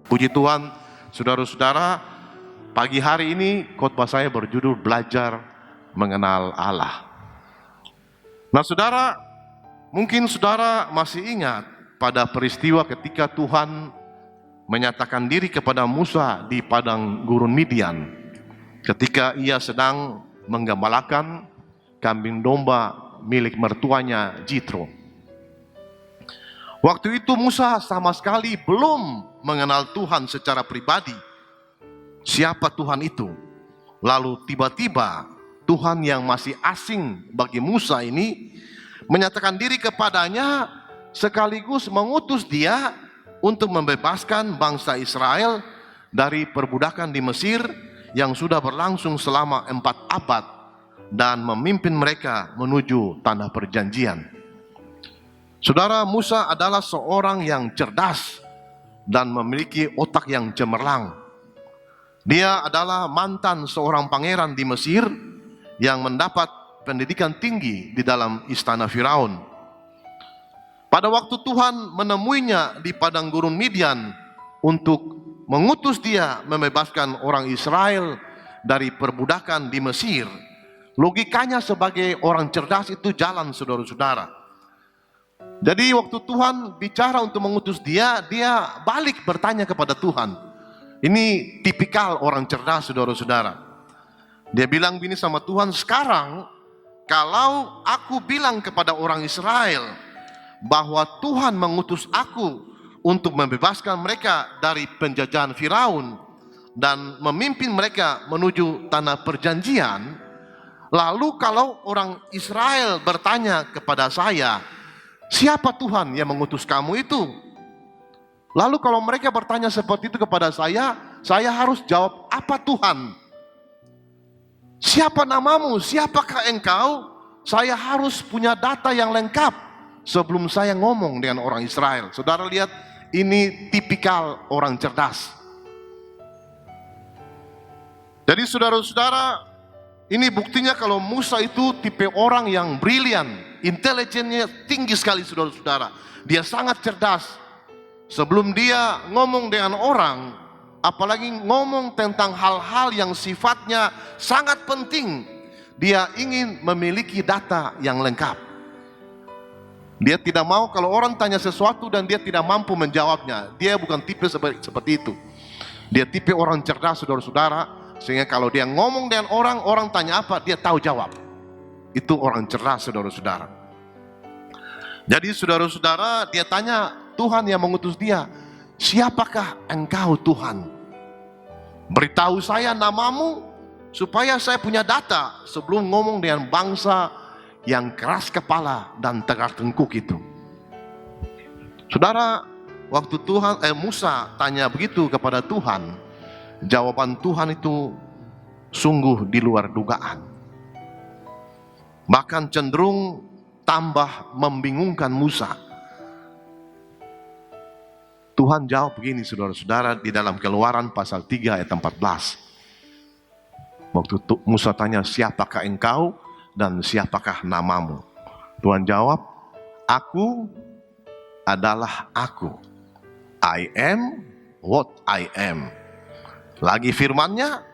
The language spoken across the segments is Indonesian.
Puji Tuhan, saudara-saudara, pagi hari ini khotbah saya berjudul Belajar Mengenal Allah. Nah saudara, mungkin saudara masih ingat pada peristiwa ketika Tuhan menyatakan diri kepada Musa di padang gurun Midian, ketika ia sedang menggembalakan kambing domba milik mertuanya Jitro. Waktu itu Musa sama sekali belum mengenal Tuhan secara pribadi. Siapa Tuhan itu? Lalu tiba-tiba Tuhan yang masih asing bagi Musa ini menyatakan diri kepadanya sekaligus mengutus dia untuk membebaskan bangsa Israel dari perbudakan di Mesir yang sudah berlangsung selama 4 abad dan memimpin mereka menuju tanah perjanjian. Saudara, Musa adalah seorang yang cerdas dan memiliki otak yang cemerlang. Dia adalah mantan seorang pangeran di Mesir yang mendapat pendidikan tinggi di dalam istana Firaun. Pada waktu Tuhan menemuinya di padang gurun Midian untuk mengutus dia membebaskan orang Israel dari perbudakan di Mesir, logikanya sebagai orang cerdas itu jalan, saudara-saudara. Jadi waktu Tuhan bicara untuk mengutus dia, dia balik bertanya kepada Tuhan. Ini tipikal orang cerdas, saudara-saudara. Dia bilang begini sama Tuhan, sekarang kalau aku bilang kepada orang Israel bahwa Tuhan mengutus aku untuk membebaskan mereka dari penjajahan Firaun dan memimpin mereka menuju tanah perjanjian, lalu kalau orang Israel bertanya kepada saya, siapa Tuhan yang mengutus kamu itu? Lalu kalau mereka bertanya seperti itu kepada saya harus jawab apa Tuhan? Siapa namamu? Siapakah engkau? Saya harus punya data yang lengkap sebelum saya ngomong dengan orang Israel. Saudara lihat, ini tipikal orang cerdas. Jadi saudara-saudara, ini buktinya kalau Musa itu tipe orang yang brilian, intelijennya tinggi sekali, saudara-saudara. Dia sangat cerdas. Sebelum dia ngomong dengan orang, apalagi ngomong tentang hal-hal yang sifatnya sangat penting, dia ingin memiliki data yang lengkap. Dia tidak mau kalau orang tanya sesuatu dan dia tidak mampu menjawabnya. Dia bukan tipe seperti itu. Dia tipe orang cerdas, saudara-saudara, sehingga kalau dia ngomong dengan orang, orang tanya apa, dia tahu jawab. Itu orang cerdas, saudara-saudara. Jadi saudara-saudara, dia tanya Tuhan yang mengutus dia, siapakah engkau Tuhan? Beritahu saya namamu supaya saya punya data sebelum ngomong dengan bangsa yang keras kepala dan tegak tengkuk itu. Saudara, waktu Musa tanya begitu kepada Tuhan, jawaban Tuhan itu sungguh di luar dugaan. Bahkan cenderung tambah membingungkan Musa. Tuhan jawab begini, saudara-saudara, di dalam Keluaran pasal 3 ayat 14. Waktu Musa tanya, siapakah engkau dan siapakah namamu? Tuhan jawab, aku adalah aku. I am what I am. Lagi firman-Nya,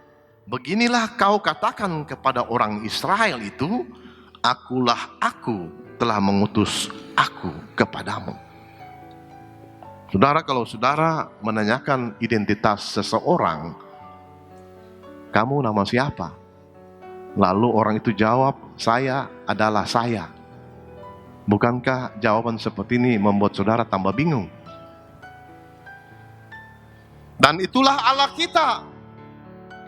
beginilah kau katakan kepada orang Israel itu, akulah aku telah mengutus aku kepadamu. Saudara, kalau saudara menanyakan identitas seseorang, kamu nama siapa? Lalu orang itu jawab, saya adalah saya. Bukankah jawaban seperti ini membuat saudara tambah bingung? Dan itulah Allah kita.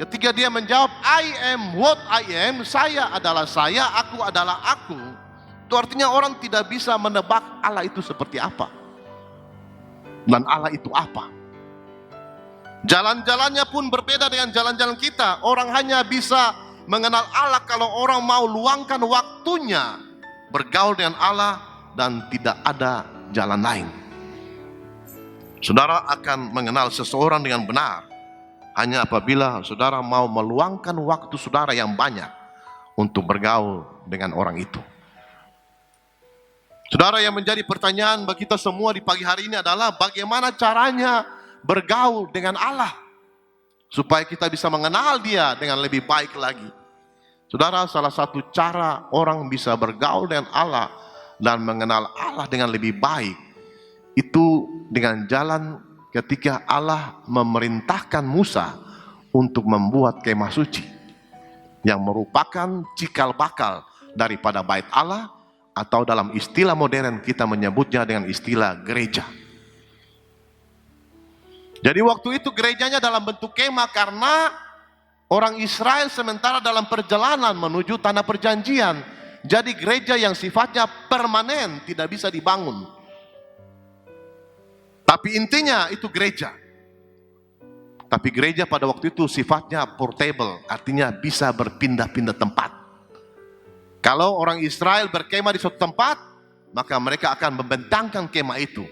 Ketika dia menjawab, I am what I am, saya adalah saya, aku adalah aku. Itu artinya orang tidak bisa menebak Allah itu seperti apa. Dan Allah itu apa? Jalan-jalannya pun berbeda dengan jalan-jalan kita. Orang hanya bisa mengenal Allah kalau orang mau luangkan waktunya bergaul dengan Allah dan tidak ada jalan lain. Saudara akan mengenal seseorang dengan benar hanya apabila saudara mau meluangkan waktu saudara yang banyak untuk bergaul dengan orang itu. Saudara, yang menjadi pertanyaan bagi kita semua di pagi hari ini adalah bagaimana caranya bergaul dengan Allah, supaya kita bisa mengenal Dia dengan lebih baik lagi. Saudara, salah satu cara orang bisa bergaul dengan Allah dan mengenal Allah dengan lebih baik, itu dengan jalan ketika Allah memerintahkan Musa untuk membuat kemah suci, yang merupakan cikal bakal daripada bait Allah, atau dalam istilah modern kita menyebutnya dengan istilah gereja. Jadi waktu itu gerejanya dalam bentuk kemah karena orang Israel sementara dalam perjalanan menuju tanah perjanjian. Jadi gereja yang sifatnya permanen, tidak bisa dibangun. Tapi intinya itu gereja. Tapi gereja pada waktu itu sifatnya portable, artinya bisa berpindah-pindah tempat. Kalau orang Israel berkemah di suatu tempat, maka mereka akan membentangkan kemah itu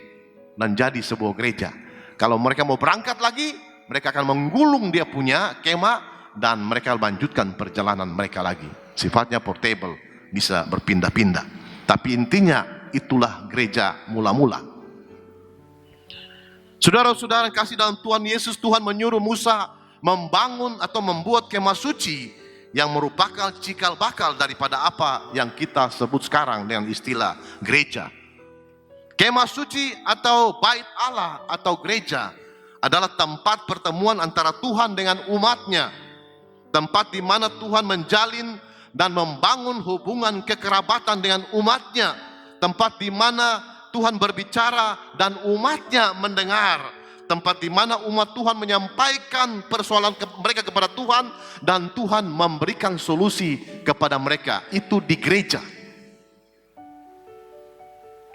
dan jadi sebuah gereja. Kalau mereka mau berangkat lagi, mereka akan menggulung dia punya kemah dan mereka lanjutkan perjalanan mereka lagi. Sifatnya portable, bisa berpindah-pindah. Tapi intinya itulah gereja mula-mula. Saudara-saudara kasih dalam Tuhan Yesus, Tuhan menyuruh Musa membangun atau membuat kemah suci yang merupakan cikal bakal daripada apa yang kita sebut sekarang dengan istilah gereja. Kemah suci atau bait Allah atau gereja adalah tempat pertemuan antara Tuhan dengan umatnya. Tempat di mana Tuhan menjalin dan membangun hubungan kekerabatan dengan umatnya. Tempat di mana Tuhan berbicara dan umatnya mendengar. Tempat di mana umat Tuhan menyampaikan persoalan mereka kepada Tuhan dan Tuhan memberikan solusi kepada mereka. Itu di gereja.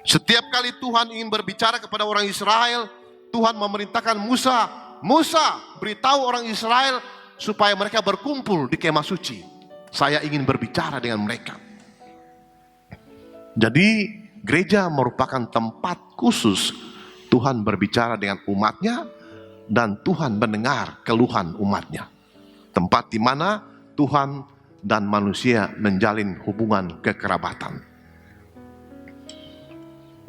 Setiap kali Tuhan ingin berbicara kepada orang Israel, Tuhan memerintahkan Musa, Musa beritahu orang Israel supaya mereka berkumpul di kemah suci. Saya ingin berbicara dengan mereka. Jadi gereja merupakan tempat khusus Tuhan berbicara dengan umatnya dan Tuhan mendengar keluhan umatnya. Tempat di mana Tuhan dan manusia menjalin hubungan kekerabatan.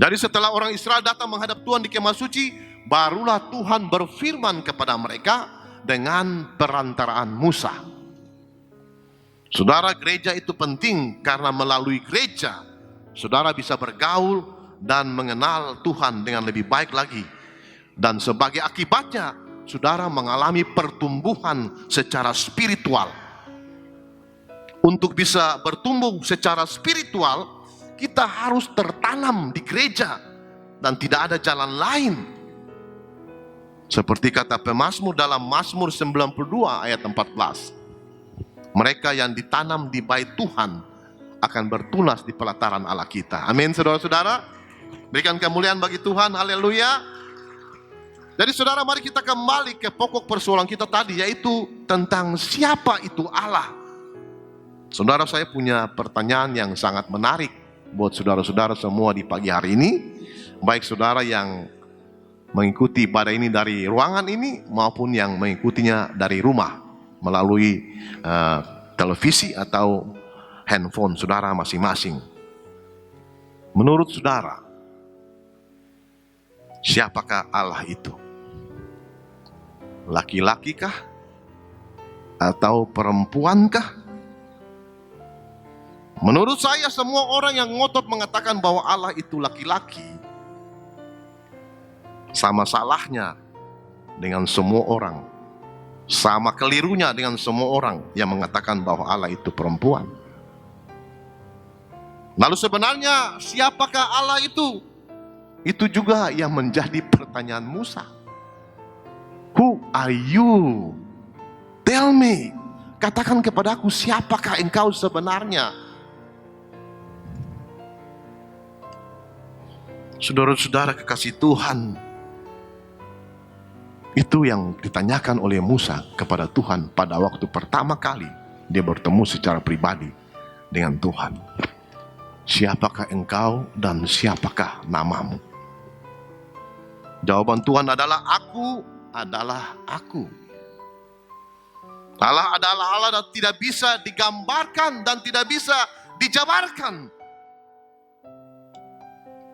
Jadi setelah orang Israel datang menghadap Tuhan di kemah suci, barulah Tuhan berfirman kepada mereka dengan perantaraan Musa. Saudara, gereja itu penting karena melalui gereja saudara bisa bergaul dan mengenal Tuhan dengan lebih baik lagi. Dan sebagai akibatnya, saudara mengalami pertumbuhan secara spiritual. Untuk bisa bertumbuh secara spiritual, kita harus tertanam di gereja dan tidak ada jalan lain. Seperti kata pemazmur dalam Mazmur 92 ayat 14. Mereka yang ditanam di bait Tuhan akan bertunas di pelataran Allah kita. Amin, saudara-saudara. Berikan kemuliaan bagi Tuhan, haleluya. Jadi saudara, mari kita kembali ke pokok persoalan kita tadi, yaitu tentang siapa itu Allah. Saudara, saya punya pertanyaan yang sangat menarik buat saudara-saudara semua di pagi hari ini. Baik saudara yang mengikuti ibadah ini dari ruangan ini, maupun yang mengikutinya dari rumah melalui televisi atau handphone saudara masing-masing. Menurut saudara, siapakah Allah itu? Laki-laki kah? Atau perempuan kah? Menurut saya semua orang yang ngotot mengatakan bahwa Allah itu laki-laki, sama salahnya dengan semua orang. Sama kelirunya dengan semua orang yang mengatakan bahwa Allah itu perempuan. Lalu sebenarnya siapakah Allah itu? Itu juga yang menjadi pertanyaan Musa. Who are you? Tell me. Katakan kepadaku, siapakah engkau sebenarnya? Saudara-saudara kekasih Tuhan, itu yang ditanyakan oleh Musa kepada Tuhan pada waktu pertama kali dia bertemu secara pribadi dengan Tuhan. Siapakah engkau dan siapakah namamu? Jawaban Tuhan adalah aku adalah aku. Allah adalah Allah dan tidak bisa digambarkan dan tidak bisa dijabarkan.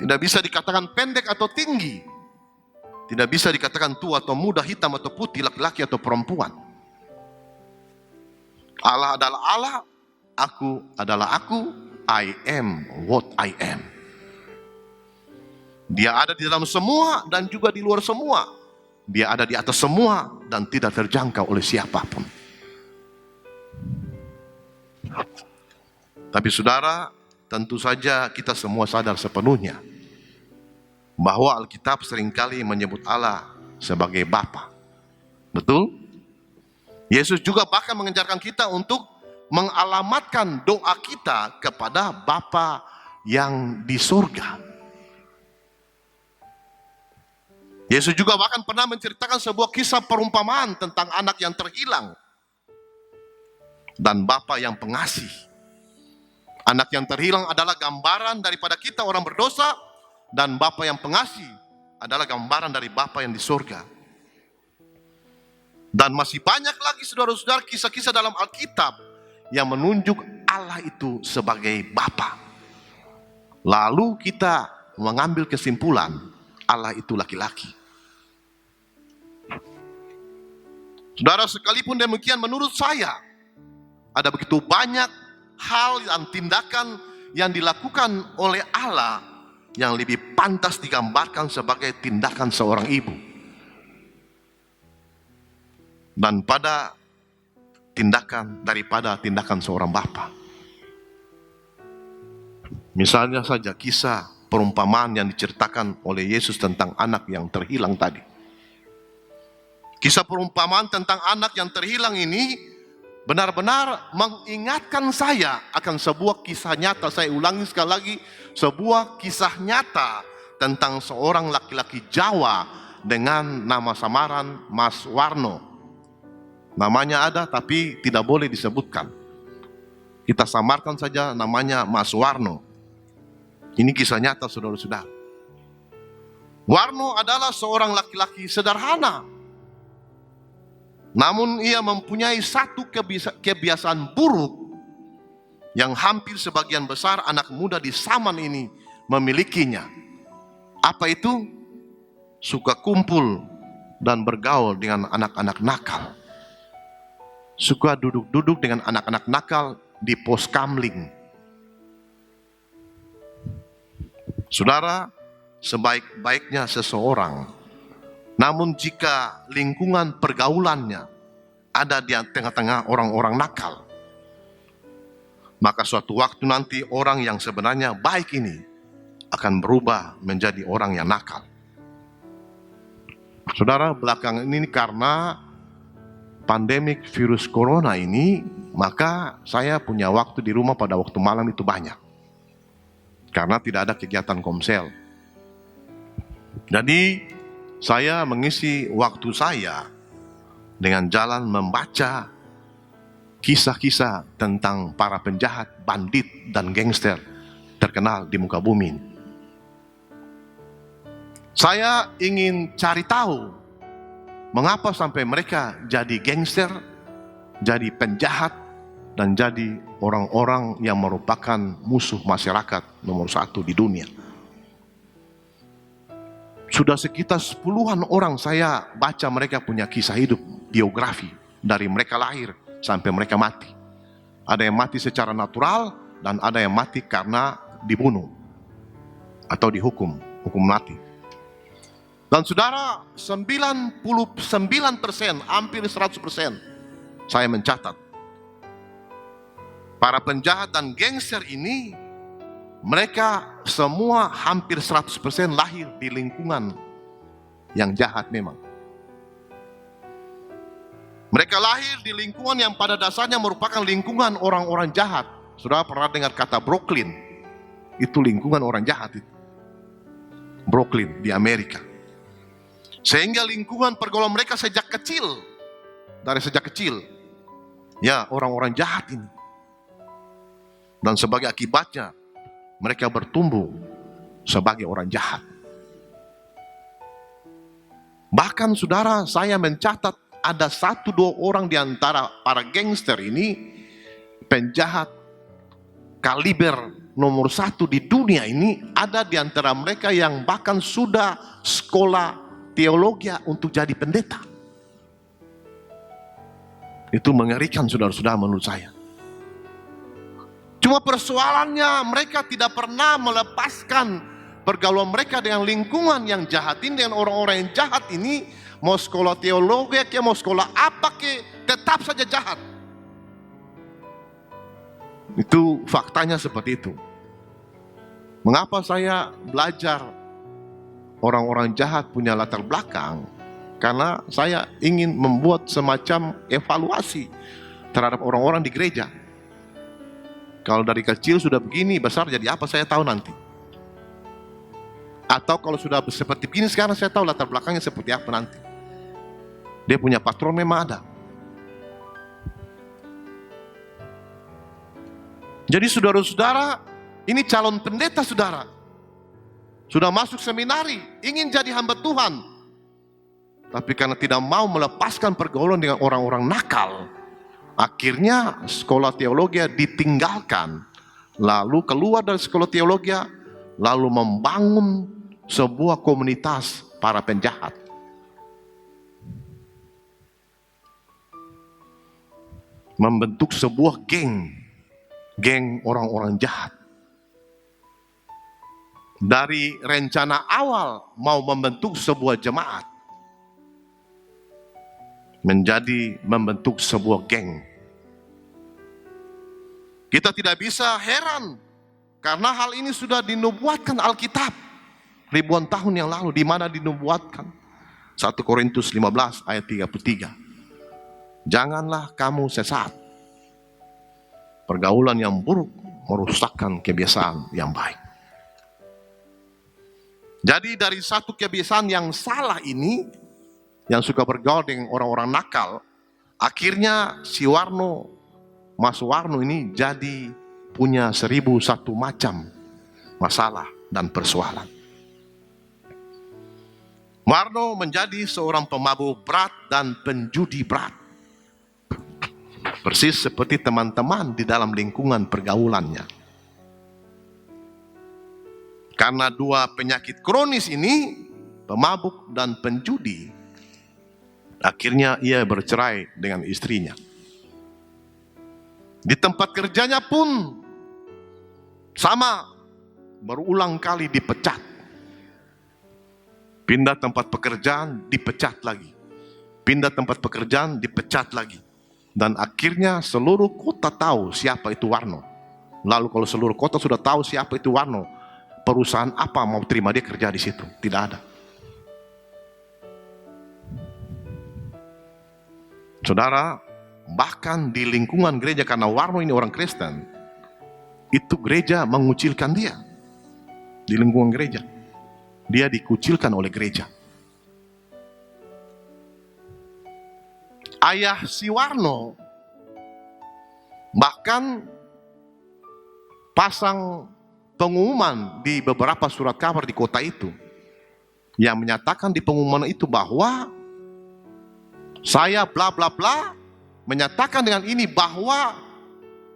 Tidak bisa dikatakan pendek atau tinggi. Tidak bisa dikatakan tua atau muda, hitam atau putih, laki-laki atau perempuan. Allah adalah Allah, aku adalah aku, I am what I am. Dia ada di dalam semua dan juga di luar semua. Dia ada di atas semua dan tidak terjangkau oleh siapapun. Tapi saudara, tentu saja kita semua sadar sepenuhnya bahwa Alkitab seringkali menyebut Allah sebagai Bapa. Betul? Yesus juga bahkan mengajarkan kita untuk mengalamatkan doa kita kepada Bapa yang di surga. Yesus juga bahkan pernah menceritakan sebuah kisah perumpamaan tentang anak yang terhilang dan Bapa yang pengasih. Anak yang terhilang adalah gambaran daripada kita orang berdosa, dan Bapa yang pengasih adalah gambaran dari Bapa yang di surga. Dan masih banyak lagi saudara-saudara kisah-kisah dalam Alkitab yang menunjuk Allah itu sebagai Bapa. Lalu kita mengambil kesimpulan Allah itu laki-laki. Saudara, sekalipun demikian menurut saya ada begitu banyak hal dan tindakan yang dilakukan oleh Allah yang lebih pantas digambarkan sebagai tindakan seorang ibu. Dan pada tindakan daripada tindakan seorang bapa. Misalnya saja kisah perumpamaan yang diceritakan oleh Yesus tentang anak yang terhilang tadi. Kisah perumpamaan tentang anak yang terhilang ini benar-benar mengingatkan saya akan sebuah kisah nyata. Saya ulangi sekali lagi, sebuah kisah nyata tentang seorang laki-laki Jawa dengan nama samaran Mas Warno. Namanya ada tapi tidak boleh disebutkan. Kita samarkan saja namanya Mas Warno. Ini kisah nyata saudara-saudara. Warno adalah seorang laki-laki sederhana. Namun ia mempunyai satu kebiasaan buruk yang hampir sebagian besar anak muda di zaman ini memilikinya. Apa itu? Suka kumpul dan bergaul dengan anak-anak nakal. Suka duduk-duduk dengan anak-anak nakal di pos kamling. Saudara, sebaik-baiknya seseorang, namun jika lingkungan pergaulannya ada di tengah-tengah orang-orang nakal, maka suatu waktu nanti orang yang sebenarnya baik ini akan berubah menjadi orang yang nakal. Saudara, belakangan ini karena pandemik virus corona ini, maka saya punya waktu di rumah pada waktu malam itu banyak. Karena tidak ada kegiatan komsel. Jadi saya mengisi waktu saya dengan jalan membaca kisah-kisah tentang para penjahat, bandit, dan gangster terkenal di muka bumi. Saya ingin cari tahu mengapa sampai mereka jadi gangster, jadi penjahat, dan jadi orang-orang yang merupakan musuh masyarakat nomor 1 di dunia. Sudah sekitar 10-an orang saya baca mereka punya kisah hidup, biografi, dari mereka lahir sampai mereka mati. Ada yang mati secara natural, dan ada yang mati karena dibunuh atau dihukum, hukum mati. Dan saudara, 99%, hampir 100%, saya mencatat, para penjahat dan gangster ini, mereka semua hampir 100% lahir di lingkungan yang jahat memang. Mereka lahir di lingkungan yang pada dasarnya merupakan lingkungan orang-orang jahat. Saudara pernah dengar kata Brooklyn? Itu lingkungan orang jahat itu. Brooklyn di Amerika. Sehingga lingkungan pergaulan mereka sejak kecil, dari sejak kecil, ya orang-orang jahat ini. Dan sebagai akibatnya, mereka bertumbuh sebagai orang jahat. Bahkan saudara, saya mencatat ada 1-2 orang di antara para gangster ini, penjahat kaliber nomor 1 di dunia ini, ada di antara mereka yang bahkan sudah sekolah teologi untuk jadi pendeta. Itu mengerikan saudara-saudara menurut saya. Cuma persoalannya mereka tidak pernah melepaskan pergaulan mereka dengan lingkungan yang jahat ini, dengan orang-orang yang jahat ini. Mau sekolah teologi, mau sekolah apa, tetap saja jahat. Itu faktanya seperti itu. Mengapa saya belajar orang-orang jahat punya latar belakang? Karena saya ingin membuat semacam evaluasi terhadap orang-orang di gereja. Kalau dari kecil sudah begini, besar jadi apa saya tahu nanti. Atau kalau sudah seperti begini sekarang saya tahu latar belakangnya seperti apa nanti. Dia punya patron memang ada. Jadi saudara-saudara, ini calon pendeta saudara. Sudah masuk seminari, ingin jadi hamba Tuhan. Tapi karena tidak mau melepaskan pergaulan dengan orang-orang nakal, akhirnya sekolah teologi ditinggalkan. Lalu keluar dari sekolah teologi, lalu membangun sebuah komunitas para penjahat. Membentuk sebuah geng orang-orang jahat. Dari rencana awal mau membentuk sebuah jemaat, menjadi membentuk sebuah geng. Kita tidak bisa heran karena hal ini sudah dinubuatkan Alkitab ribuan tahun yang lalu. Di mana dinubuatkan? 1 Korintus 15 ayat 33. Janganlah kamu sesat. Pergaulan yang buruk merusakkan kebiasaan yang baik. Jadi dari satu kebiasaan yang salah ini, yang suka bergaul dengan orang-orang nakal, akhirnya si Mas Warno ini jadi punya 1001 macam masalah dan persoalan. Warno menjadi seorang pemabuk berat dan penjudi berat. Persis seperti teman-teman di dalam lingkungan pergaulannya. Karena dua penyakit kronis ini, pemabuk dan penjudi, akhirnya ia bercerai dengan istrinya. Di tempat kerjanya pun sama, berulang kali dipecat. Pindah tempat pekerjaan, dipecat lagi. Pindah tempat pekerjaan, dipecat lagi. Dan akhirnya seluruh kota tahu siapa itu Warno. Lalu kalau seluruh kota sudah tahu siapa itu Warno, perusahaan apa mau terima dia kerja di situ? Tidak ada. Saudara, bahkan di lingkungan gereja, karena Warno ini orang Kristen, itu gereja mengucilkan dia. Di lingkungan gereja, dia dikucilkan oleh gereja. Ayah si Warno bahkan pasang pengumuman di beberapa surat kabar di kota itu, yang menyatakan di pengumuman itu bahwa saya bla bla bla menyatakan dengan ini bahwa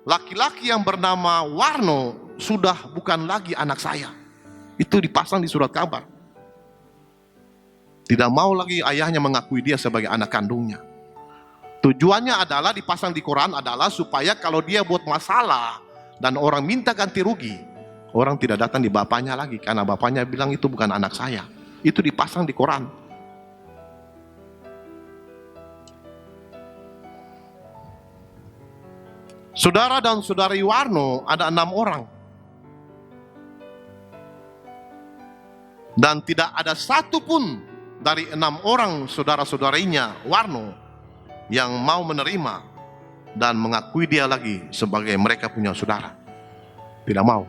laki-laki yang bernama Warno sudah bukan lagi anak saya. Itu dipasang di surat kabar. Tidak mau lagi ayahnya mengakui dia sebagai anak kandungnya. Tujuannya adalah dipasang di koran adalah supaya kalau dia buat masalah dan orang minta ganti rugi, orang tidak datang di bapaknya lagi karena bapaknya bilang itu bukan anak saya. Itu dipasang di koran. Saudara dan saudari Warno ada 6 orang. Dan tidak ada satu pun dari 6 orang saudara-saudarinya Warno yang mau menerima dan mengakui dia lagi sebagai mereka punya saudara. Tidak mau.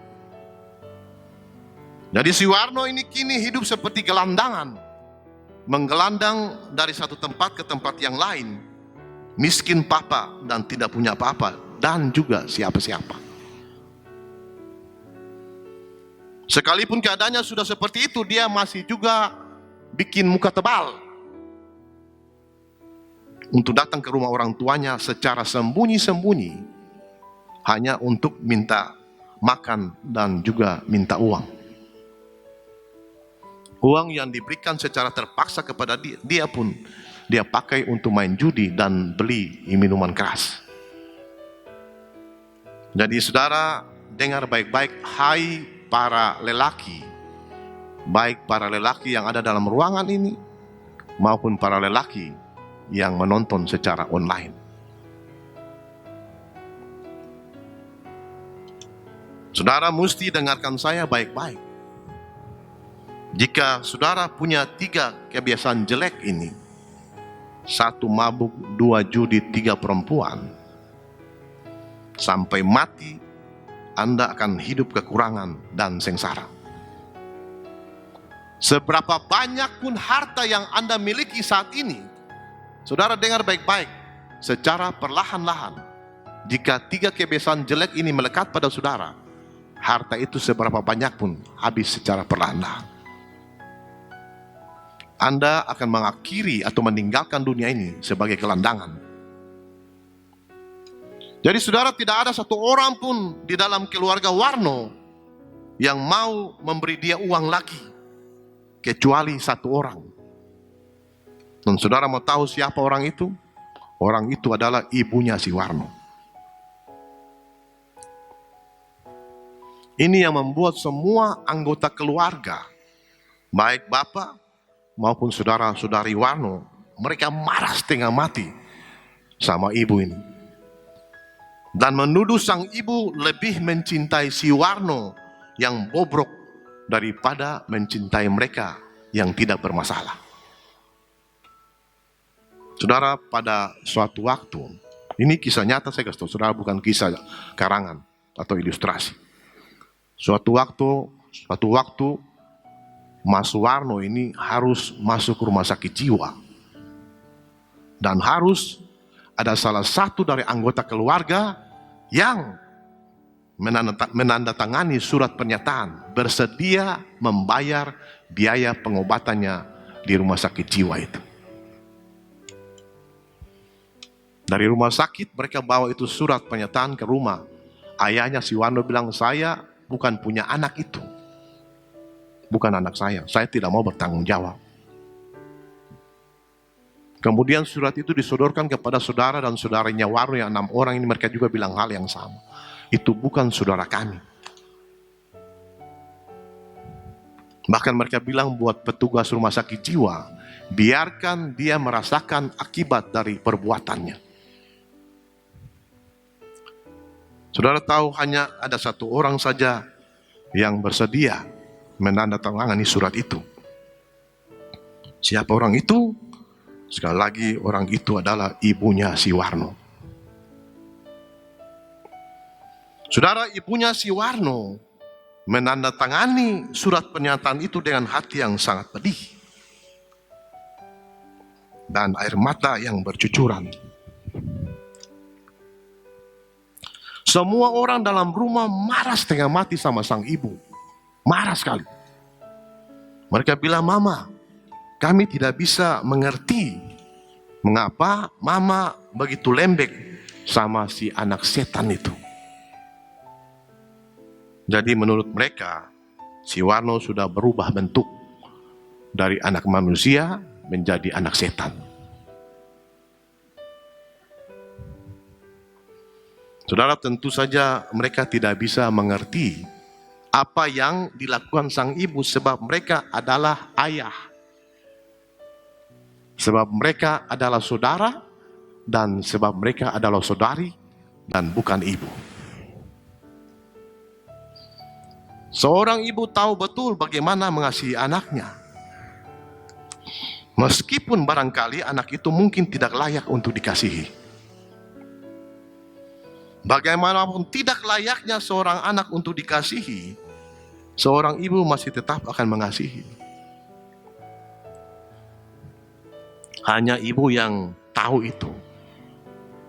Jadi si Warno ini kini hidup seperti gelandangan, menggelandang dari satu tempat ke tempat yang lain, miskin papa dan tidak punya apa-apa, dan juga siapa-siapa. Sekalipun keadaannya sudah seperti itu, dia masih juga bikin muka tebal untuk datang ke rumah orang tuanya secara sembunyi-sembunyi, hanya untuk minta makan dan juga minta uang. Uang yang diberikan secara terpaksa kepada dia pun dia pakai untuk main judi dan beli minuman keras. Jadi saudara, dengar baik-baik, hai para lelaki, baik para lelaki yang ada dalam ruangan ini maupun para lelaki yang menonton secara online. Saudara mesti dengarkan saya baik-baik. Jika saudara punya 3 kebiasaan jelek ini, 1 mabuk, 2 judi, 3 perempuan, sampai mati Anda akan hidup kekurangan dan sengsara. Seberapa banyak pun harta yang Anda miliki saat ini, saudara dengar baik-baik, secara perlahan-lahan, jika 3 kebiasaan jelek ini melekat pada saudara, harta itu seberapa banyak pun habis secara perlahan-lahan. Anda akan mengakhiri atau meninggalkan dunia ini sebagai gelandangan. Jadi saudara, tidak ada satu orang pun di dalam keluarga Warno yang mau memberi dia uang lagi, kecuali 1 orang. Dan saudara mau tahu siapa orang itu? Orang itu adalah ibunya si Warno. Ini yang membuat semua anggota keluarga, baik bapak maupun saudara-saudari Warno, mereka marah setengah mati sama ibu ini. Dan menuduh sang ibu lebih mencintai si Warno yang bobrok daripada mencintai mereka yang tidak bermasalah. Saudara, pada suatu waktu, ini kisah nyata saya kasih tahu, saudara, bukan kisah karangan atau ilustrasi. Suatu waktu Mas Warno ini harus masuk rumah sakit jiwa. Dan harus ada salah satu dari anggota keluarga yang menandatangani surat pernyataan bersedia membayar biaya pengobatannya di rumah sakit jiwa itu. Dari rumah sakit mereka bawa itu surat pernyataan ke rumah. Ayahnya si Warno bilang, saya bukan punya anak itu. Bukan anak saya tidak mau bertanggung jawab. Kemudian surat itu disodorkan kepada saudara dan saudaranya Warno yang 6 orang ini, mereka juga bilang hal yang sama. Itu bukan saudara kami. Bahkan mereka bilang buat petugas rumah sakit jiwa, biarkan dia merasakan akibat dari perbuatannya. Saudara tahu hanya ada 1 orang saja yang bersedia menandatangani surat itu. Siapa orang itu? Sekali lagi, orang itu adalah ibunya si Warno. Saudara, ibunya si Warno menandatangani surat pernyataan itu dengan hati yang sangat pedih dan air mata yang bercucuran. Semua orang dalam rumah marah setengah mati sama sang ibu. Marah sekali. Mereka bilang, Mama, kami tidak bisa mengerti mengapa Mama begitu lembek sama si anak setan itu. Jadi menurut mereka, si Warno sudah berubah bentuk dari anak manusia menjadi anak setan. Saudara, tentu saja mereka tidak bisa mengerti apa yang dilakukan sang ibu, sebab mereka adalah ayah. Sebab mereka adalah saudara, dan sebab mereka adalah saudari, dan bukan ibu. Seorang ibu tahu betul bagaimana mengasihi anaknya. Meskipun barangkali anak itu mungkin tidak layak untuk dikasihi. Bagaimanapun tidak layaknya seorang anak untuk dikasihi, seorang ibu masih tetap akan mengasihi. Hanya ibu yang tahu itu,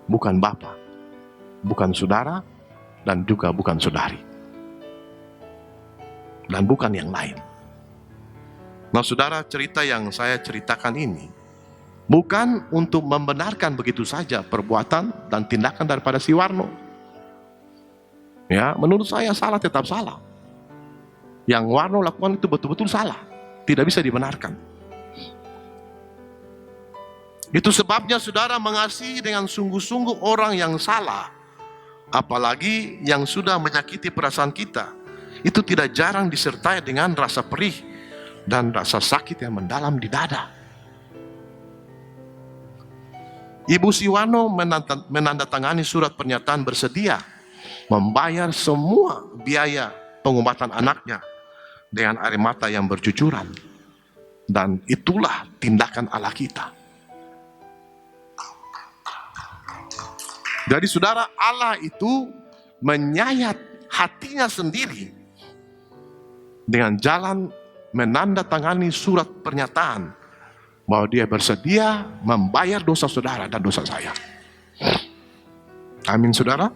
bukan bapak, bukan saudara, dan juga bukan saudari, dan bukan yang lain. Nah saudara, cerita yang saya ceritakan ini bukan untuk membenarkan begitu saja perbuatan dan tindakan daripada si Warno. Ya, menurut saya salah tetap salah. Yang Warno lakukan itu betul-betul salah. Tidak bisa dibenarkan. Itu sebabnya saudara mengasihi dengan sungguh-sungguh orang yang salah, apalagi yang sudah menyakiti perasaan kita, itu tidak jarang disertai dengan rasa perih dan rasa sakit yang mendalam di dada. Ibu Siwano menandatangani surat pernyataan bersedia membayar semua biaya pengobatan anaknya dengan air mata yang bercucuran. Dan itulah tindakan Allah kita. Jadi saudara, Allah itu menyayat hatinya sendiri dengan jalan menandatangani surat pernyataan bahwa dia bersedia membayar dosa saudara dan dosa saya. Amin saudara.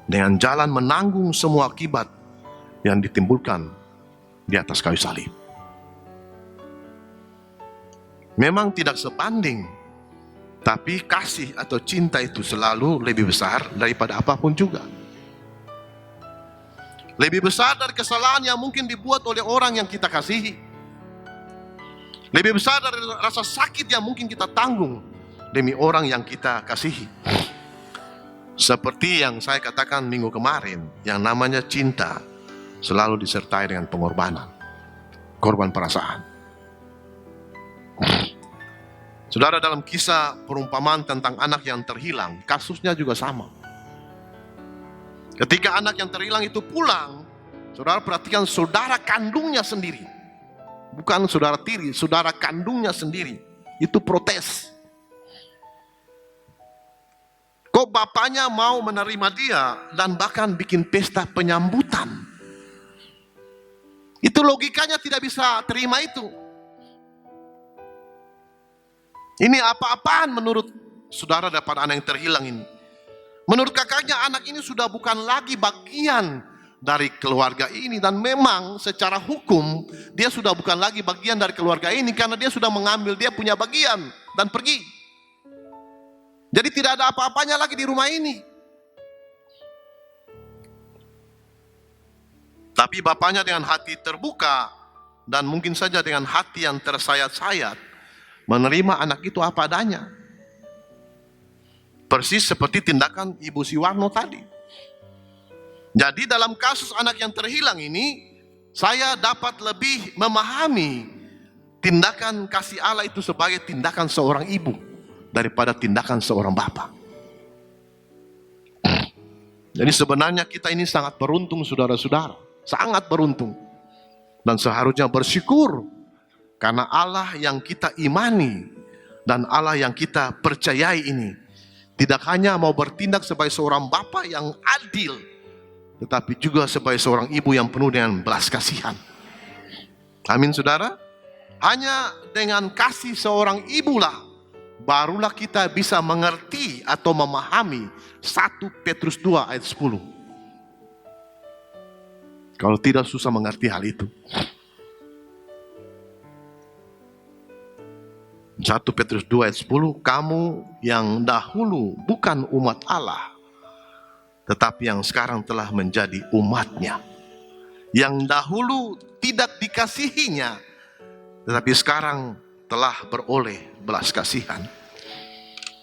Dengan jalan menanggung semua akibat yang ditimbulkan di atas kayu salib. Memang tidak sebanding, tapi kasih atau cinta itu selalu lebih besar daripada apapun juga. Lebih besar dari kesalahan yang mungkin dibuat oleh orang yang kita kasihi. Lebih besar dari rasa sakit yang mungkin kita tanggung demi orang yang kita kasihi. Seperti yang saya katakan minggu kemarin, yang namanya cinta selalu disertai dengan pengorbanan, korban perasaan. Saudara, dalam kisah perumpamaan tentang anak yang terhilang, kasusnya juga sama. Ketika anak yang terhilang itu pulang, saudara perhatikan saudara kandungnya sendiri, bukan saudara tiri, saudara kandungnya sendiri, itu protes. Kok bapaknya mau menerima dia dan bahkan bikin pesta penyambutan? Itu logikanya tidak bisa terima itu. Ini apa-apaan menurut saudara dapat anak yang terhilang ini? Menurut kakaknya anak ini sudah bukan lagi bagian dari keluarga ini. Dan memang secara hukum dia sudah bukan lagi bagian dari keluarga ini karena dia sudah mengambil dia punya bagian dan pergi. Jadi tidak ada apa-apanya lagi di rumah ini. Tapi bapaknya dengan hati terbuka dan mungkin saja dengan hati yang tersayat-sayat menerima anak itu apa adanya. Persis seperti tindakan Ibu Siwarno tadi. Jadi dalam kasus anak yang terhilang ini, saya dapat lebih memahami tindakan kasih Allah itu sebagai tindakan seorang ibu daripada tindakan seorang bapak. Jadi sebenarnya kita ini sangat beruntung saudara-saudara, sangat beruntung. Dan seharusnya bersyukur karena Allah yang kita imani dan Allah yang kita percayai ini tidak hanya mau bertindak sebagai seorang bapak yang adil, tetapi juga sebagai seorang ibu yang penuh dengan belas kasihan. Amin saudara. Hanya dengan kasih seorang ibulah barulah kita bisa mengerti atau memahami 1 Petrus 2 ayat 10. Kalau tidak susah mengerti hal itu. 1 Petrus 2 ayat 10, kamu yang dahulu bukan umat Allah, tetapi yang sekarang telah menjadi umatnya. Yang dahulu tidak dikasihinya, tetapi sekarang telah beroleh belas kasihan.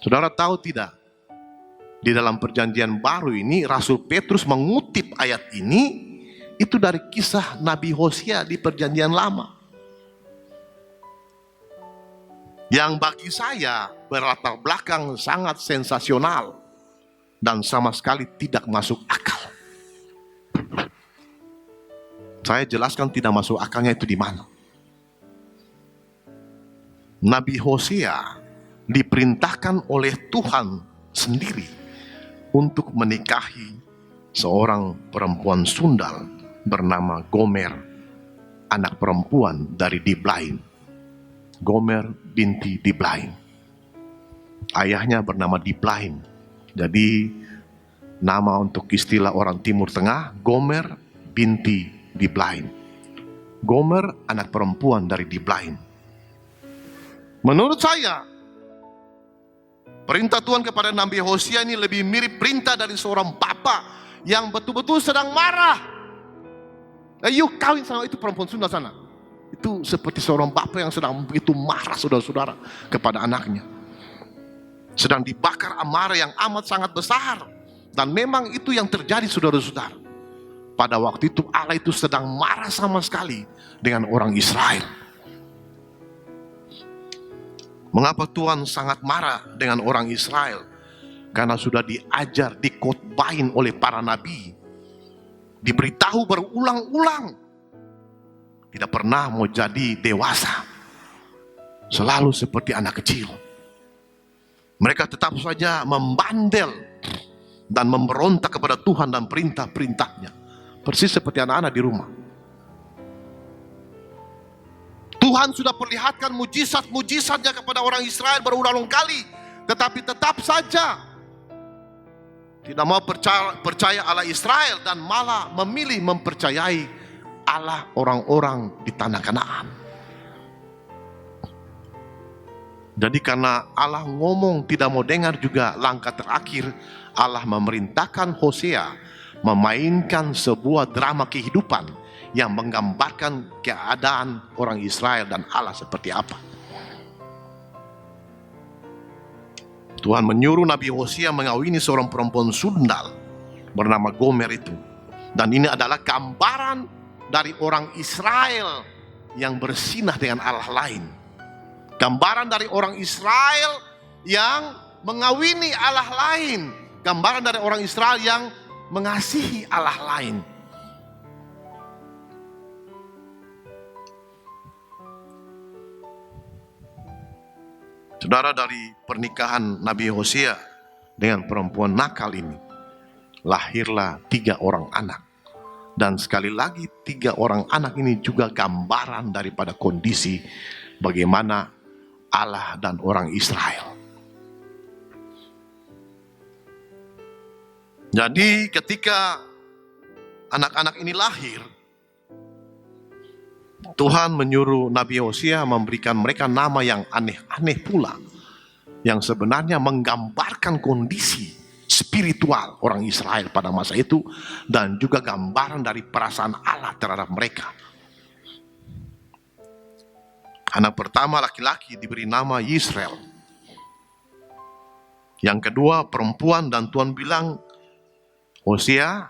Saudara tahu tidak? Di dalam perjanjian baru ini, Rasul Petrus mengutip ayat ini, itu dari kisah Nabi Hosea di perjanjian lama. Yang bagi saya berlatar belakang sangat sensasional dan sama sekali tidak masuk akal. Saya jelaskan tidak masuk akalnya itu di mana. Nabi Hosea diperintahkan oleh Tuhan sendiri untuk menikahi seorang perempuan sundal bernama Gomer, anak perempuan dari Diblaim. Gomer binti Diblaim. Ayahnya bernama Diblaim. Jadi nama untuk istilah orang Timur Tengah, Gomer binti Diblaim. Gomer anak perempuan dari Diblaim. Menurut saya, perintah Tuhan kepada Nabi Hosea ini lebih mirip perintah dari seorang bapak yang betul-betul sedang marah. Ayo kawin sama itu perempuan sundal sana. Itu seperti seorang bapak yang sedang begitu marah, saudara-saudara, kepada anaknya. Sedang dibakar amarah yang amat sangat besar. Dan memang itu yang terjadi, saudara-saudara. Pada waktu itu Allah itu sedang marah sama sekali dengan orang Israel. Mengapa Tuhan sangat marah dengan orang Israel? Karena sudah diajar, dikotbahin oleh para nabi, diberitahu berulang-ulang, tidak pernah mau jadi dewasa, selalu seperti anak kecil. Mereka tetap saja membandel dan memberontak kepada Tuhan dan perintah-perintahnya, persis seperti anak-anak di rumah. Tuhan sudah perlihatkan mujizat-mujizatnya kepada orang Israel berulang-ulang kali, tetapi tetap saja tidak mau percaya Allah Israel, dan malah memilih mempercayai Allah orang-orang di tanah Kanaan. Jadi karena Allah ngomong tidak mau dengar juga, langkah terakhir Allah memerintahkan Hosea memainkan sebuah drama kehidupan yang menggambarkan keadaan orang Israel dan Allah seperti apa. Tuhan menyuruh Nabi Hosea mengawini seorang perempuan sundal bernama Gomer itu. Dan ini adalah gambaran dari orang Israel yang bersinah dengan Allah lain. Gambaran dari orang Israel yang mengawini Allah lain. Gambaran dari orang Israel yang mengasihi Allah lain. Saudara, dari pernikahan Nabi Hosea dengan perempuan nakal ini, lahirlah 3 orang anak. Dan sekali lagi 3 orang anak ini juga gambaran daripada kondisi bagaimana Allah dan orang Israel. Jadi ketika anak-anak ini lahir, Tuhan menyuruh Nabi Hosea memberikan mereka nama yang aneh-aneh pula, yang sebenarnya menggambarkan kondisi spiritual orang Israel pada masa itu, dan juga gambaran dari perasaan Allah terhadap mereka. Anak pertama laki-laki diberi nama Yisrael. Yang kedua perempuan, dan Tuhan bilang, Hosea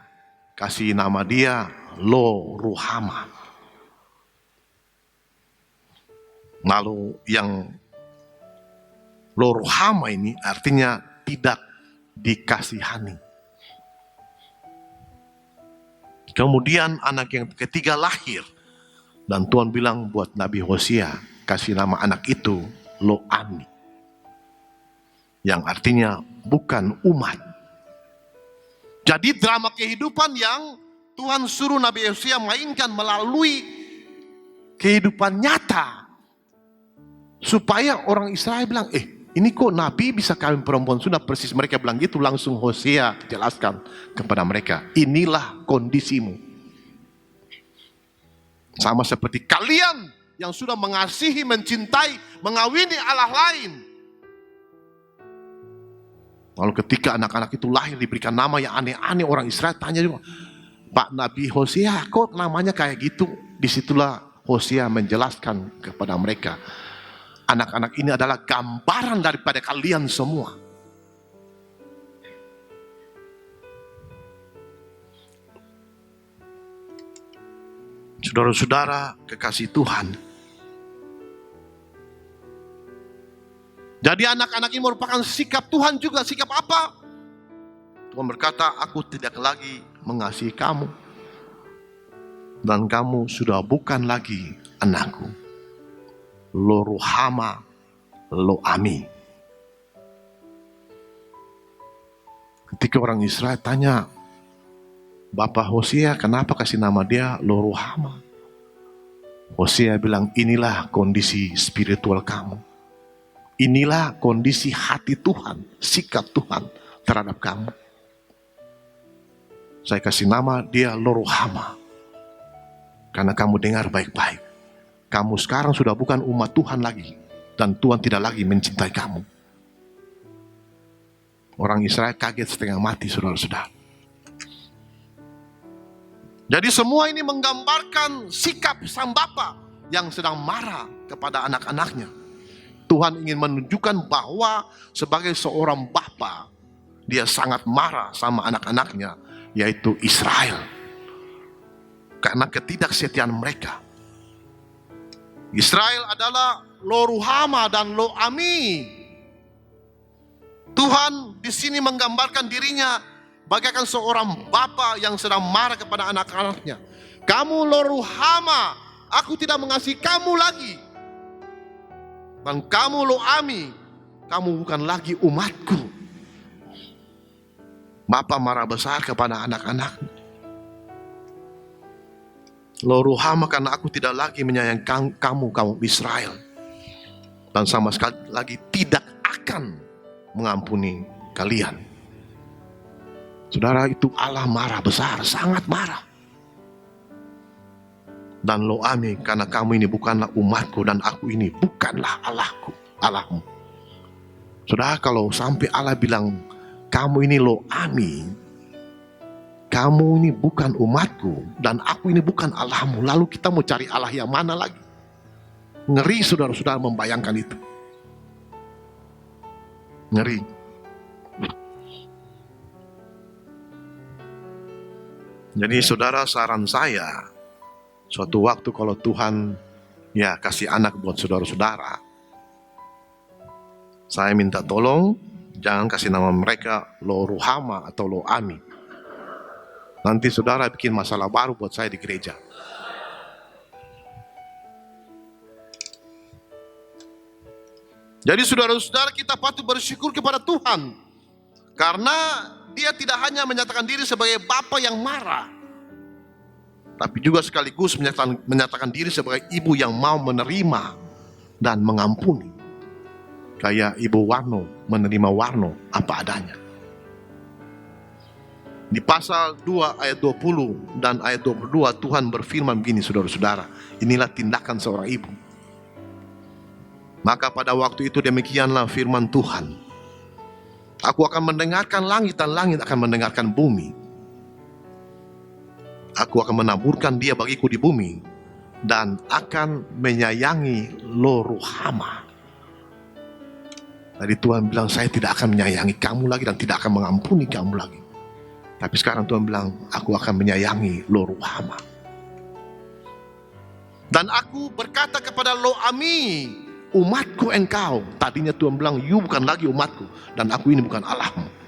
kasih nama dia Lo Ruhama. Lalu yang Lo Ruhama ini artinya tidak dikasihani. Kemudian anak yang ketiga lahir, dan Tuhan bilang buat Nabi Hosea, kasih nama anak itu Lo Ami, yang artinya bukan umat. Jadi drama kehidupan yang Tuhan suruh Nabi Hosea mainkan melalui kehidupan nyata, supaya orang Israel bilang, ini kok Nabi bisa kawin perempuan Sunda? Persis mereka bilang gitu. Langsung Hosea jelaskan kepada mereka, inilah kondisimu. Sama seperti kalian yang sudah mengasihi, mencintai, mengawini Allah lain. Lalu ketika anak-anak itu lahir diberikan nama yang aneh-aneh, orang Israel tanya juga, Pak Nabi Hosea kok namanya kayak gitu? Disitulah Hosea menjelaskan kepada mereka, anak-anak ini adalah gambaran daripada kalian semua. Saudara-saudara kekasih Tuhan. Jadi anak-anak ini merupakan sikap Tuhan juga. Sikap apa? Tuhan berkata, aku tidak lagi mengasihi kamu, dan kamu sudah bukan lagi anakku. Lo Ruhama, Lo Ami. Ketika orang Israel tanya, Bapak Hosea kenapa kasih nama dia Lo Ruhama? Hosea bilang, inilah kondisi spiritual kamu. Inilah kondisi hati Tuhan, sikap Tuhan terhadap kamu. Saya kasih nama dia Lo Ruhama, karena kamu dengar baik-baik. Kamu sekarang sudah bukan umat Tuhan lagi, dan Tuhan tidak lagi mencintai kamu. Orang Israel kaget setengah mati, saudara-saudara. Jadi semua ini menggambarkan sikap sang Bapa yang sedang marah kepada anak-anaknya. Tuhan ingin menunjukkan bahwa sebagai seorang bapa, dia sangat marah sama anak-anaknya, yaitu Israel. Karena ketidaksetiaan mereka. Israel adalah Lo Ruhama dan Lo Ami. Tuhan di sini menggambarkan dirinya bagaikan seorang bapa yang sedang marah kepada anak-anaknya. Kamu Lo Ruhama, aku tidak mengasihi kamu lagi. Dan kamu Lo Ami, kamu bukan lagi umatku. Bapa marah besar kepada anak-anaknya. Lo Ruhama, karena aku tidak lagi menyayangi kamu Israel. Dan sama sekali lagi tidak akan mengampuni kalian. Saudara, itu Allah marah besar, sangat marah. Dan Lo Ami, karena kamu ini bukanlah umatku dan aku ini bukanlah Allahmu. Saudara, kalau sampai Allah bilang kamu ini Lo Ami, kamu ini bukan umatku dan aku ini bukan Allahmu, lalu kita mau cari Allah yang mana lagi? Ngeri saudara-saudara membayangkan itu. Ngeri. Jadi saudara, saran saya, suatu waktu kalau Tuhan kasih anak buat saudara-saudara, saya minta tolong jangan kasih nama mereka Lo Ruhama atau Lo Ami. Nanti saudara bikin masalah baru buat saya di gereja. Jadi saudara-saudara, kita patut bersyukur kepada Tuhan. Karena Dia tidak hanya menyatakan diri sebagai Bapa yang marah, tapi juga sekaligus menyatakan diri sebagai ibu yang mau menerima dan mengampuni. Kayak Ibu Warno menerima Warno apa adanya. Di pasal 2 ayat 20 dan ayat 22 Tuhan berfirman begini saudara-saudara. Inilah tindakan seorang ibu. Maka pada waktu itu demikianlah firman Tuhan. Aku akan mendengarkan langit dan langit akan mendengarkan bumi. Aku akan menaburkan dia bagiku di bumi dan akan menyayangi Lo Ruhama. Tadi Tuhan bilang saya tidak akan menyayangi kamu lagi dan tidak akan mengampuni kamu lagi. Tapi sekarang Tuhan bilang aku akan menyayangi Lo Ruhama. Dan aku berkata kepada Lo Ami, umatku engkau. Tadinya Tuhan bilang you bukan lagi umatku dan aku ini bukan Allahmu.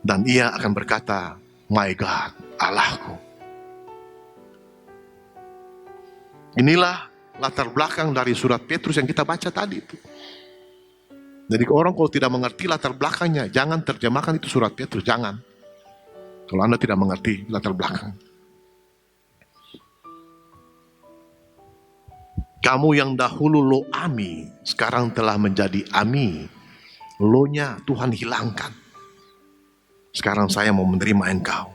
Dan ia akan berkata, my God, Allahku. Inilah latar belakang dari surat Petrus yang kita baca tadi itu. Jadi orang kalau tidak mengerti latar belakangnya, jangan terjemahkan itu surat Petrus, jangan. Kalau Anda tidak mengerti latar belakang. Kamu yang dahulu Lo Ami, sekarang telah menjadi Ami. Lo-nya Tuhan hilangkan. Sekarang saya mau menerima engkau.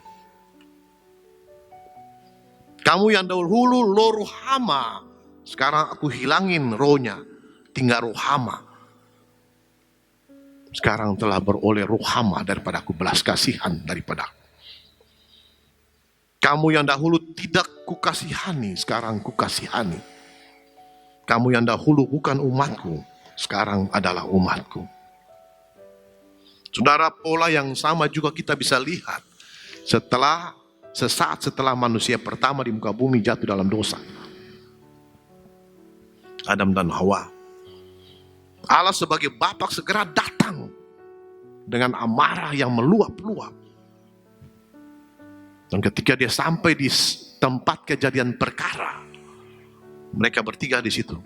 Kamu yang dahulu Lo Ruhama, sekarang aku hilangin rohnya, tinggal Ruhama. Sekarang telah beroleh Ruhama daripada aku, belas kasihan daripada aku. Kamu yang dahulu tidak kukasihani, sekarang kukasihani. Kamu yang dahulu bukan umatku, sekarang adalah umatku. Saudara, pola yang sama juga kita bisa lihat sesaat setelah manusia pertama di muka bumi jatuh dalam dosa. Adam dan Hawa. Allah sebagai Bapa segera datang dengan amarah yang meluap-luap. Dan ketika dia sampai di tempat kejadian perkara, mereka bertiga di situ.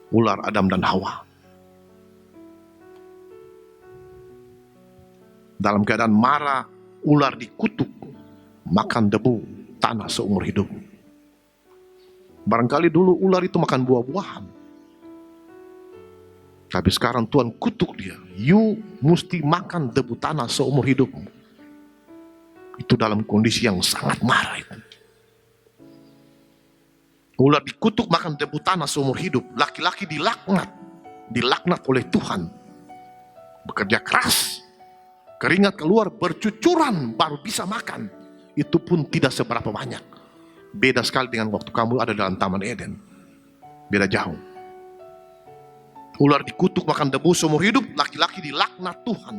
Ular, Adam dan Hawa. Dalam keadaan marah, ular dikutuk, makan debu tanah seumur hidup. Barangkali dulu ular itu makan buah-buahan. Tapi sekarang Tuhan kutuk dia. You mesti makan debu tanah seumur hidupmu. Itu dalam kondisi yang sangat marah itu. Ular dikutuk makan debu tanah seumur hidup. Laki-laki dilaknat oleh Tuhan. Bekerja keras. Keringat keluar bercucuran baru bisa makan. Itu pun tidak seberapa banyak. beda sekali dengan waktu kamu ada dalam Taman Eden. Beda jauh. Ular dikutuk makan debu seumur hidup, laki-laki dilaknat Tuhan.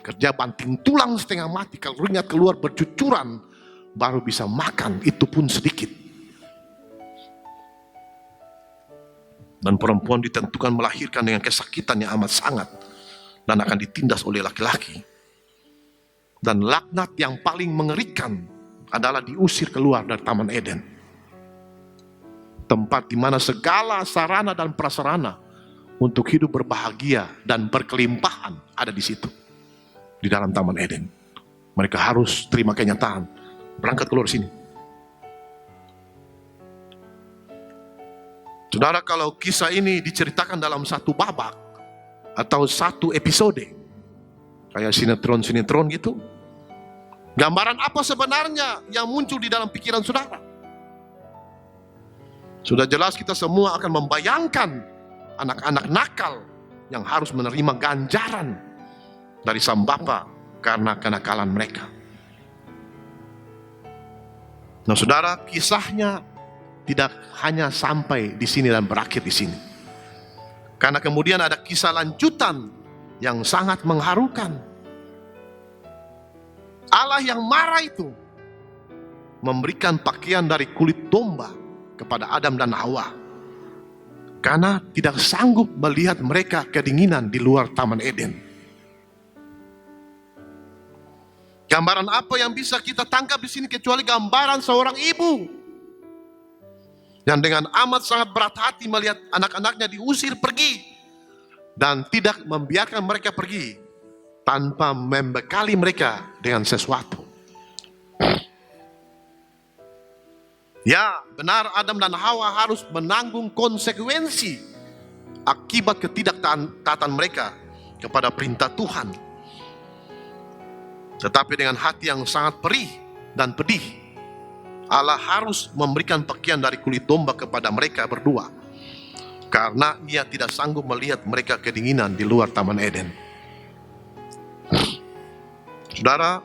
Kerja banting tulang setengah mati, kalau keringat keluar bercucuran, baru bisa makan, itu pun sedikit. Dan perempuan ditentukan melahirkan dengan kesakitan yang amat sangat, dan akan ditindas oleh laki-laki. Dan laknat yang paling mengerikan adalah diusir keluar dari Taman Eden. Tempat di mana segala sarana dan prasarana untuk hidup berbahagia dan berkelimpahan ada di situ. Di dalam Taman Eden. Mereka harus terima kenyataan, berangkat keluar sini. Saudara, kalau kisah ini diceritakan dalam satu babak atau satu episode, kayak sinetron-sinetron gitu, gambaran apa sebenarnya yang muncul di dalam pikiran saudara? Sudah jelas kita semua akan membayangkan anak-anak nakal yang harus menerima ganjaran dari sang Bapa karena kenakalan mereka. Nah, saudara, kisahnya tidak hanya sampai di sini dan berakhir di sini. Karena kemudian ada kisah lanjutan yang sangat mengharukan. Allah yang marah itu memberikan pakaian dari kulit domba kepada Adam dan Hawa. Karena tidak sanggup melihat mereka kedinginan di luar Taman Eden. Gambaran apa yang bisa kita tangkap di sini kecuali gambaran seorang ibu yang dengan amat sangat berat hati melihat anak-anaknya diusir pergi dan tidak membiarkan mereka pergi tanpa membekali mereka dengan sesuatu. Ya, benar, Adam dan Hawa harus menanggung konsekuensi akibat ketidaktaatan mereka kepada perintah Tuhan. Tetapi dengan hati yang sangat perih dan pedih, Allah harus memberikan pakaian dari kulit domba kepada mereka berdua, karena Ia tidak sanggup melihat mereka kedinginan di luar Taman Eden. Saudara,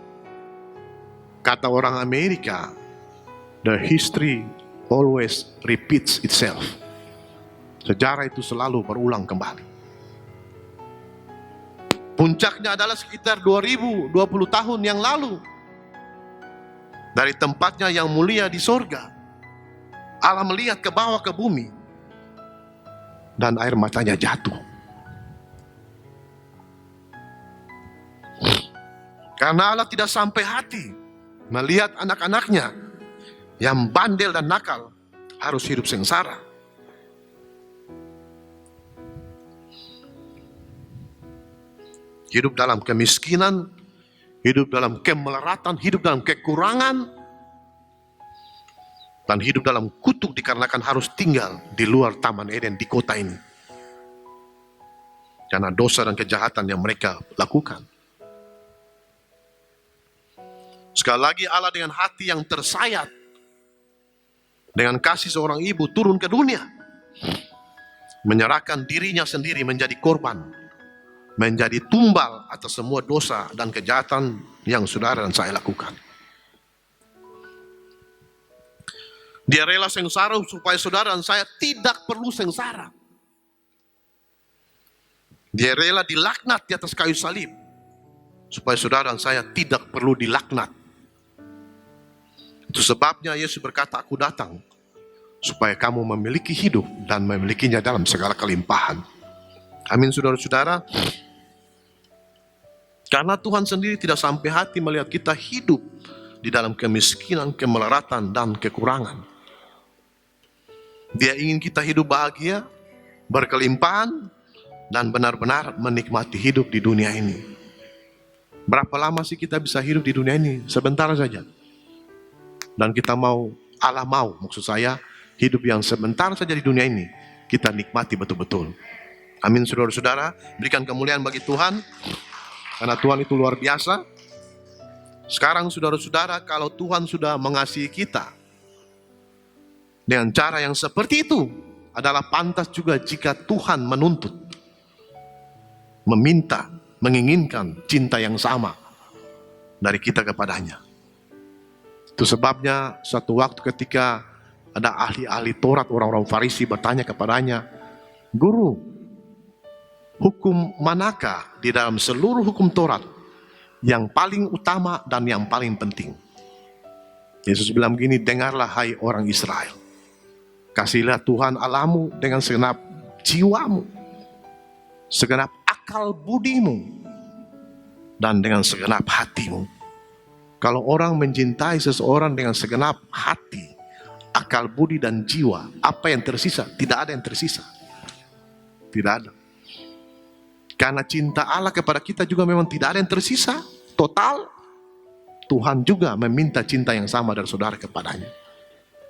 kata orang Amerika, the history always repeats itself. Sejarah itu selalu berulang kembali. Puncaknya adalah sekitar 2020 tahun yang lalu. Dari tempatnya yang mulia di sorga, Allah melihat ke bawah ke bumi, dan air matanya jatuh. Karena Allah tidak sampai hati melihat anak-anaknya yang bandel dan nakal harus hidup sengsara. Hidup dalam kemiskinan, hidup dalam kemelaratan, hidup dalam kekurangan, dan hidup dalam kutuk dikarenakan harus tinggal di luar Taman Eden di kota ini. Karena dosa dan kejahatan yang mereka lakukan. Sekali lagi Allah dengan hati yang tersayat, dengan kasih seorang ibu turun ke dunia, menyerahkan dirinya sendiri menjadi korban, menjadi tumbal atas semua dosa dan kejahatan yang saudara dan saya lakukan. Dia rela sengsara supaya saudara dan saya tidak perlu sengsara. Dia rela dilaknat di atas kayu salib supaya saudara dan saya tidak perlu dilaknat. Itu sebabnya Yesus berkata, aku datang supaya kamu memiliki hidup dan memilikinya dalam segala kelimpahan. Amin, saudara-saudara. Karena Tuhan sendiri tidak sampai hati melihat kita hidup di dalam kemiskinan, kemelaratan, dan kekurangan. Dia ingin kita hidup bahagia, berkelimpahan, dan benar-benar menikmati hidup di dunia ini. Berapa lama sih kita bisa hidup di dunia ini? Sebentar saja. Dan kita mau, Allah mau, maksud saya, hidup yang sebentar saja di dunia ini, kita nikmati betul-betul. Amin, saudara-saudara. Berikan kemuliaan bagi Tuhan, karena Tuhan itu luar biasa. Sekarang saudara-saudara, kalau Tuhan sudah mengasihi kita dengan cara yang seperti itu, adalah pantas juga jika Tuhan menuntut, meminta, menginginkan cinta yang sama dari kita kepadanya. Itu sebabnya suatu waktu ketika ada ahli-ahli Taurat, orang-orang Farisi bertanya kepadanya, "Guru, hukum manakah di dalam seluruh hukum Taurat yang paling utama dan yang paling penting?" Yesus bilang begini, "Dengarlah hai orang Israel. Kasihilah Tuhan Allahmu dengan segenap jiwamu, segenap akal budimu, dan dengan segenap hatimu." Kalau orang mencintai seseorang dengan segenap hati, akal budi dan jiwa, apa yang tersisa? Tidak ada yang tersisa. Tidak ada. Karena cinta Allah kepada kita juga memang tidak ada yang tersisa. Total. Tuhan juga meminta cinta yang sama dari saudara kepadanya.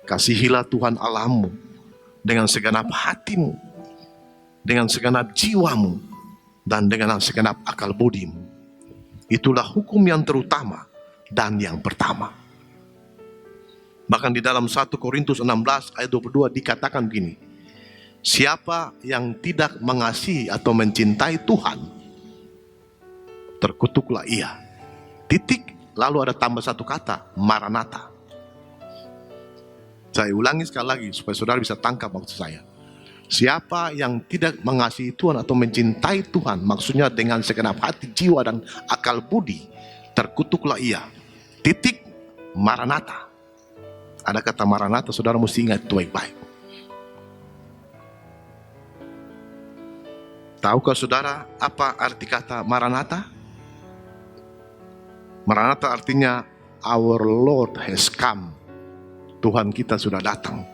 Kasihilah Tuhan Allahmu dengan segenap hatimu, dengan segenap jiwamu, dan dengan segenap akal budimu. Itulah hukum yang terutama dan yang pertama. Bahkan di dalam 1 Korintus 16 ayat 22 dikatakan begini, siapa yang tidak mengasihi atau mencintai Tuhan, terkutuklah ia. Titik, lalu ada tambah satu kata, Maranatha. Saya ulangi sekali lagi supaya saudara bisa tangkap maksud saya. Siapa yang tidak mengasihi Tuhan atau mencintai Tuhan, maksudnya dengan segenap hati, jiwa, dan akal budi, terkutuklah ia. Titik, Maranatha. Ada kata Maranatha, saudara mesti ingat itu baik-baik. Tahukah saudara apa arti kata Maranatha? Maranatha artinya Our Lord has come. Tuhan kita sudah datang.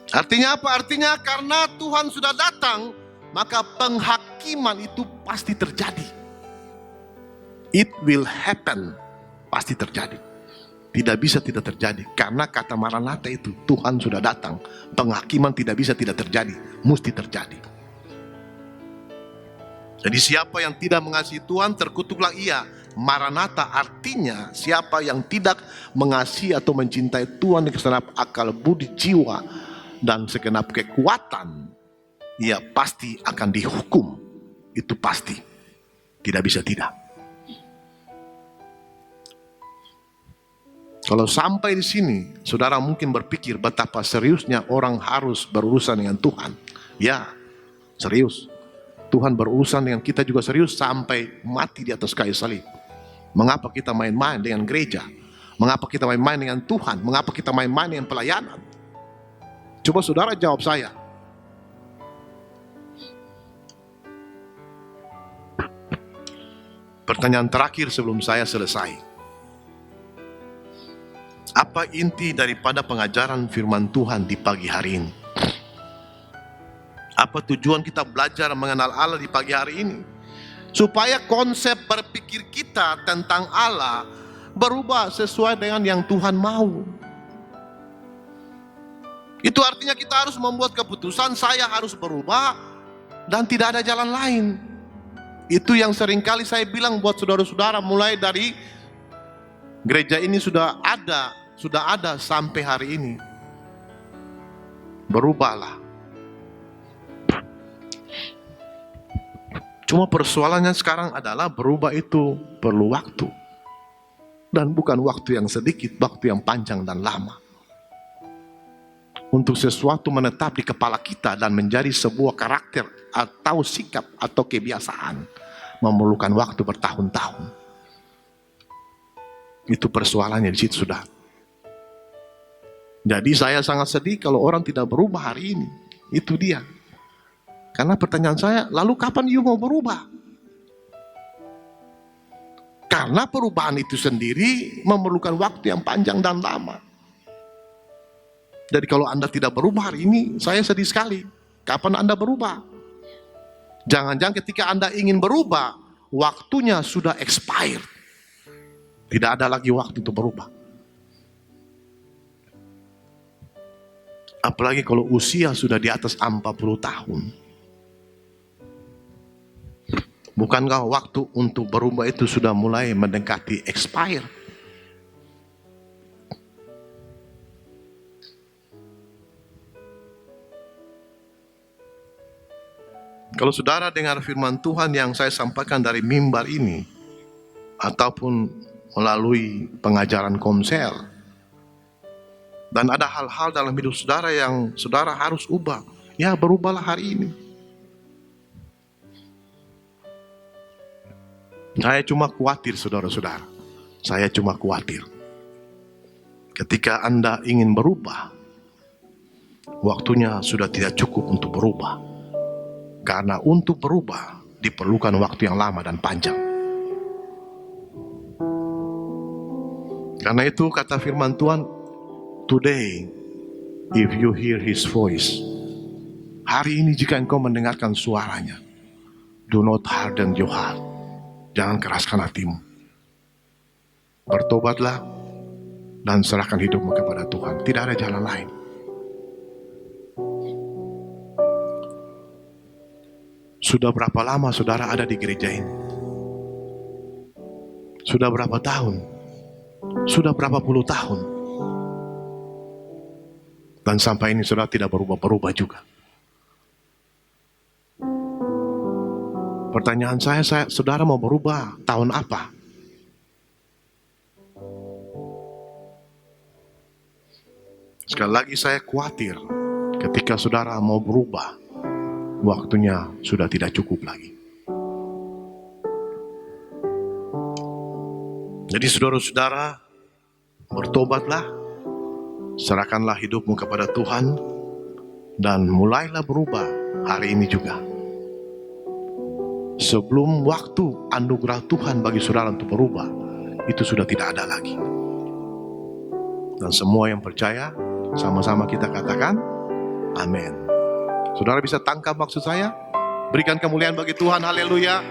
Artinya apa? Artinya karena Tuhan sudah datang, maka penghakiman itu pasti terjadi. It will happen. Pasti terjadi. Tidak bisa tidak terjadi. Karena kata Maranatha itu, Tuhan sudah datang. Penghakiman tidak bisa tidak terjadi. Mesti terjadi. Jadi siapa yang tidak mengasihi Tuhan, terkutuklah ia. Maranatha artinya siapa yang tidak mengasihi atau mencintai Tuhan dengan segenap akal budi jiwa dan segenap kekuatan, ia pasti akan dihukum. Itu pasti. Tidak bisa tidak. Kalau sampai di sini, saudara mungkin berpikir betapa seriusnya orang harus berurusan dengan Tuhan. Ya, serius. Tuhan berurusan dengan kita juga serius sampai mati di atas kayu salib. Mengapa kita main-main dengan gereja? Mengapa kita main-main dengan Tuhan? Mengapa kita main-main dengan pelayanan? Coba saudara jawab saya. Pertanyaan terakhir sebelum saya selesai. Apa inti daripada pengajaran firman Tuhan di pagi hari ini? Apa tujuan kita belajar mengenal Allah di pagi hari ini? Supaya konsep berpikir kita tentang Allah berubah sesuai dengan yang Tuhan mau. Itu artinya kita harus membuat keputusan, saya harus berubah dan tidak ada jalan lain. Itu yang seringkali saya bilang buat saudara-saudara, mulai dari gereja ini sudah ada sampai hari ini. Berubahlah. Cuma persoalannya sekarang adalah berubah itu perlu waktu. Dan bukan waktu yang sedikit, waktu yang panjang dan lama. Untuk sesuatu menetap di kepala kita dan menjadi sebuah karakter atau sikap atau kebiasaan, memerlukan waktu bertahun-tahun. Itu persoalannya di situ sudah. Jadi saya sangat sedih kalau orang tidak berubah hari ini. Itu dia. Karena pertanyaan saya, lalu kapan you mau berubah? Karena perubahan itu sendiri memerlukan waktu yang panjang dan lama. Jadi kalau Anda tidak berubah hari ini, saya sedih sekali. Kapan Anda berubah? Jangan-jangan ketika Anda ingin berubah, waktunya sudah expired. Tidak ada lagi waktu untuk berubah. Apalagi kalau usia sudah di atas 40 tahun. Bukankah waktu untuk berubah itu sudah mulai mendekati expire? Kalau saudara dengar firman Tuhan yang saya sampaikan dari mimbar ini, ataupun melalui pengajaran komsel. Dan ada hal-hal dalam hidup saudara yang saudara harus ubah. Ya, berubahlah hari ini. Saya cuma khawatir, saudara-saudara. Saya cuma khawatir. Ketika Anda ingin berubah, waktunya sudah tidak cukup untuk berubah. Karena untuk berubah diperlukan waktu yang lama dan panjang. Karena itu kata firman Tuhan, today, if you hear His voice, hari ini jika engkau mendengarkan suaranya, do not harden your heart. Jangan keraskan hatimu. Bertobatlah dan serahkan hidupmu kepada Tuhan. Tidak ada jalan lain. Sudah berapa lama saudara ada di gereja ini? Sudah berapa tahun? Sudah berapa puluh tahun? Dan sampai ini saudara tidak berubah-berubah juga. Pertanyaan saya, saudara mau berubah tahun apa? Sekali lagi saya khawatir ketika saudara mau berubah, waktunya sudah tidak cukup lagi. Jadi saudara-saudara, bertobatlah, serahkanlah hidupmu kepada Tuhan, dan mulailah berubah hari ini juga. Sebelum waktu anugerah Tuhan bagi saudara untuk berubah, itu sudah tidak ada lagi. Dan semua yang percaya, sama-sama kita katakan, amin. Saudara bisa tangkap maksud saya? Berikan kemuliaan bagi Tuhan, haleluya.